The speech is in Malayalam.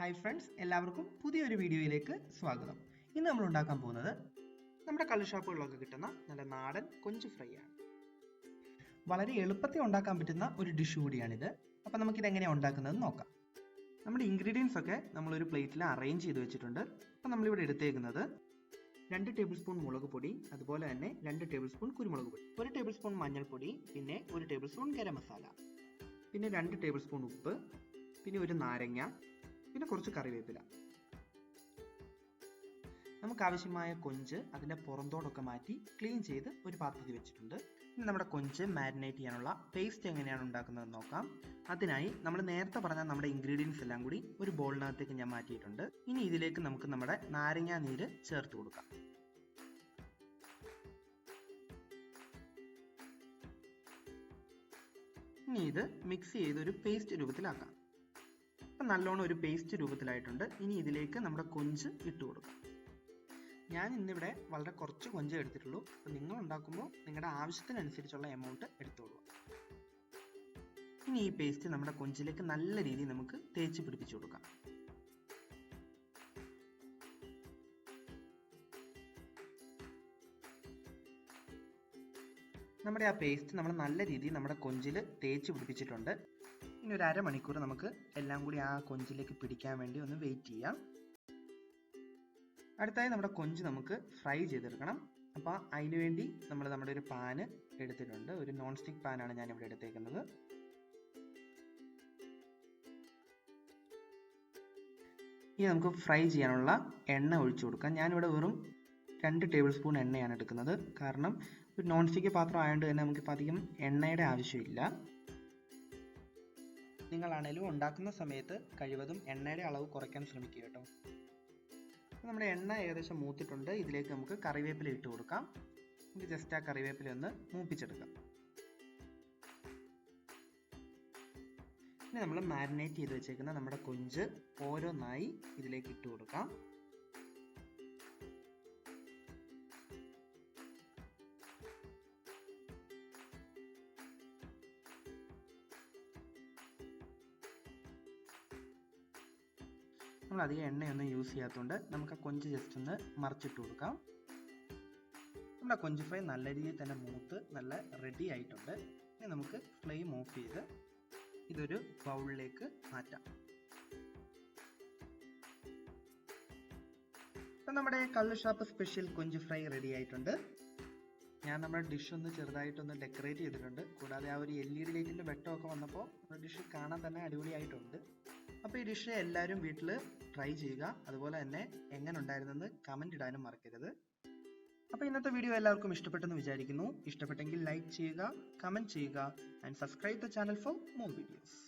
ഹായ് ഫ്രണ്ട്സ്, എല്ലാവർക്കും പുതിയൊരു വീഡിയോയിലേക്ക് സ്വാഗതം. ഇന്ന് നമ്മൾ ഉണ്ടാക്കാൻ പോകുന്നത് നമ്മുടെ കള്ള് ഷാപ്പുകളിലൊക്കെ കിട്ടുന്ന നല്ല നാടൻ കൊഞ്ച് ഫ്രൈ ആണ്. വളരെ എളുപ്പത്തിൽ ഉണ്ടാക്കാൻ പറ്റുന്ന ഒരു ഡിഷ് കൂടിയാണിത്. അപ്പം നമുക്കിത് എങ്ങനെയാണ് ഉണ്ടാക്കുന്നത് നോക്കാം. നമ്മുടെ ഇൻഗ്രീഡിയൻസ് ഒക്കെ നമ്മളൊരു പ്ലേറ്റിൽ അറേഞ്ച് ചെയ്ത് വെച്ചിട്ടുണ്ട്. അപ്പം നമ്മളിവിടെ എടുത്തേക്കുന്നത് 2 ടേബിൾ സ്പൂൺ മുളക് പൊടി, അതുപോലെ തന്നെ 2 ടേബിൾ സ്പൂൺ കുരുമുളക് പൊടി, 1 ടേബിൾ സ്പൂൺ മഞ്ഞൾപ്പൊടി, പിന്നെ 1 ടേബിൾ സ്പൂൺ ഗരം മസാല, പിന്നെ 2 ടേബിൾ സ്പൂൺ ഉപ്പ്, പിന്നെ ഒരു നാരങ്ങ, പിന്നെ കുറച്ച് കറിവേപ്പില. നമുക്ക് ആവശ്യമായ കൊഞ്ച് അതിൻ്റെ പുറന്തോടൊക്കെ മാറ്റി ക്ലീൻ ചെയ്ത് ഒരു പാത്രത്തിൽ വെച്ചിട്ടുണ്ട്. ഇനി നമ്മുടെ കൊഞ്ച് മാരിനേറ്റ് ചെയ്യാനുള്ള പേസ്റ്റ് എങ്ങനെയാണ് ഉണ്ടാക്കുന്നതെന്ന് നോക്കാം. അതിനായി നമ്മൾ നേരത്തെ പറഞ്ഞ നമ്മുടെ ഇൻഗ്രീഡിയൻസ് എല്ലാം കൂടി ഒരു ബോളിനകത്തേക്ക് ഞാൻ മാറ്റിയിട്ടുണ്ട്. ഇനി ഇതിലേക്ക് നമുക്ക് നമ്മുടെ നാരങ്ങാ നീര് ചേർത്ത് കൊടുക്കാം. ഇനി ഇത് മിക്സ് ചെയ്ത് ഒരു പേസ്റ്റ് രൂപത്തിലാക്കാം. അപ്പം നല്ലോണം ഒരു പേസ്റ്റ് രൂപത്തിലായിട്ടുണ്ട്. ഇനി ഇതിലേക്ക് നമ്മുടെ കൊഞ്ച് ഇട്ട് കൊടുക്കാം. ഞാൻ ഇന്നിവിടെ വളരെ കുറച്ച് കൊഞ്ച് എടുത്തിട്ടുള്ളൂ. അപ്പം നിങ്ങൾ ഉണ്ടാക്കുമ്പോൾ നിങ്ങളുടെ ആവശ്യത്തിനനുസരിച്ചുള്ള എമൗണ്ട് എടുത്തോളൂ. ഇനി ഈ പേസ്റ്റ് നമ്മുടെ കൊഞ്ചിലേക്ക് നല്ല രീതിയിൽ നമുക്ക് തേച്ച് പിടിപ്പിച്ചു കൊടുക്കാം. നമ്മുടെ ആ പേസ്റ്റ് നമ്മൾ നല്ല രീതിയിൽ നമ്മുടെ കൊഞ്ചിൽ തേച്ച് പിടിപ്പിച്ചിട്ടുണ്ട്. ഇനി ഒരു അരമണിക്കൂർ നമുക്ക് എല്ലാം കൂടി ആ കൊഞ്ചിലേക്ക് പിടിക്കാൻ വേണ്ടി ഒന്ന് വെയിറ്റ് ചെയ്യാം. അടുത്തായി നമ്മുടെ കൊഞ്ച് നമുക്ക് ഫ്രൈ ചെയ്തെടുക്കണം. അപ്പോൾ അതിന് വേണ്ടി നമ്മുടെ ഒരു പാന് എടുത്തിട്ടുണ്ട്. ഒരു നോൺ സ്റ്റിക്ക് പാനാണ് ഞാൻ ഇവിടെ എടുത്തേക്കുന്നത്. ഇനി നമുക്ക് ഫ്രൈ ചെയ്യാനുള്ള എണ്ണ ഒഴിച്ചു കൊടുക്കാം. ഞാനിവിടെ വെറും 2 ടേബിൾ സ്പൂൺ എണ്ണയാണ് എടുക്കുന്നത്. കാരണം ഒരു നോൺ സ്റ്റിക്ക് പാത്രം ആയതുകൊണ്ട് തന്നെ നമുക്കിപ്പോൾ അധികം എണ്ണയുടെ ആവശ്യമില്ല. നിങ്ങളാണേലും ഉണ്ടാക്കുന്ന സമയത്ത് കഴിവതും എണ്ണയുടെ അളവ് കുറയ്ക്കാൻ ശ്രമിക്കുക കേട്ടോ. നമ്മുടെ എണ്ണ ഏകദേശം മൂത്തിട്ടുണ്ട്. ഇതിലേക്ക് നമുക്ക് കറിവേപ്പില ഇട്ട് കൊടുക്കാം. നമുക്ക് ജസ്റ്റ് ആ കറിവേപ്പില ഒന്ന് മൂപ്പിച്ചെടുക്കാം. ഇനി നമ്മൾ മാരിനേറ്റ് ചെയ്ത് വെച്ചേക്കുന്ന നമ്മുടെ കൊഞ്ച് ഓരോന്നായി ഇതിലേക്ക് ഇട്ട് കൊടുക്കാം. നമ്മൾ അധികം എണ്ണയൊന്നും യൂസ് ചെയ്യാത്തതുകൊണ്ട് നമുക്ക് ആ കൊഞ്ച് ജസ്റ്റ് ഒന്ന് മറിച്ചിട്ട് കൊടുക്കാം. നമ്മുടെ കൊഞ്ച് ഫ്രൈ നല്ല രീതിയിൽ തന്നെ മൂത്ത് നല്ല റെഡി ആയിട്ടുണ്ട്. ഇനി നമുക്ക് ഫ്ലെയിം ഓഫ് ചെയ്ത് ഇതൊരു ബൗളിലേക്ക് മാറ്റാം. അപ്പം നമ്മുടെ കള്ള് ഷാപ്പ് സ്പെഷ്യൽ കൊഞ്ച് ഫ്രൈ റെഡി ആയിട്ടുണ്ട്. ഞാൻ നമ്മുടെ ഡിഷ് ഒന്ന് ചെറുതായിട്ടൊന്ന് ഡെക്കറേറ്റ് ചെയ്തിട്ടുണ്ട്. കൂടാതെ ആ ഒരു LED ലൈറ്റിൻ്റെ വെട്ടമൊക്കെ വന്നപ്പോൾ നമ്മുടെ ഡിഷ് കാണാൻ തന്നെ അടിപൊളിയായിട്ടുണ്ട്. അപ്പോൾ ഈ ഡിഷ് എല്ലാവരും വീട്ടിൽ ട്രൈ ചെയ്യുക. അതുപോലെ തന്നെ എങ്ങനെ ഉണ്ടായിരുന്നെന്ന് കമൻറ്റ് ഇടാനും മറക്കരുത്. അപ്പോൾ ഇന്നത്തെ വീഡിയോ എല്ലാവർക്കും ഇഷ്ടപ്പെട്ടെന്ന് വിചാരിക്കുന്നു. ഇഷ്ടപ്പെട്ടെങ്കിൽ ലൈക്ക് ചെയ്യുക, കമൻറ്റ് ചെയ്യുക and subscribe the channel for more videos.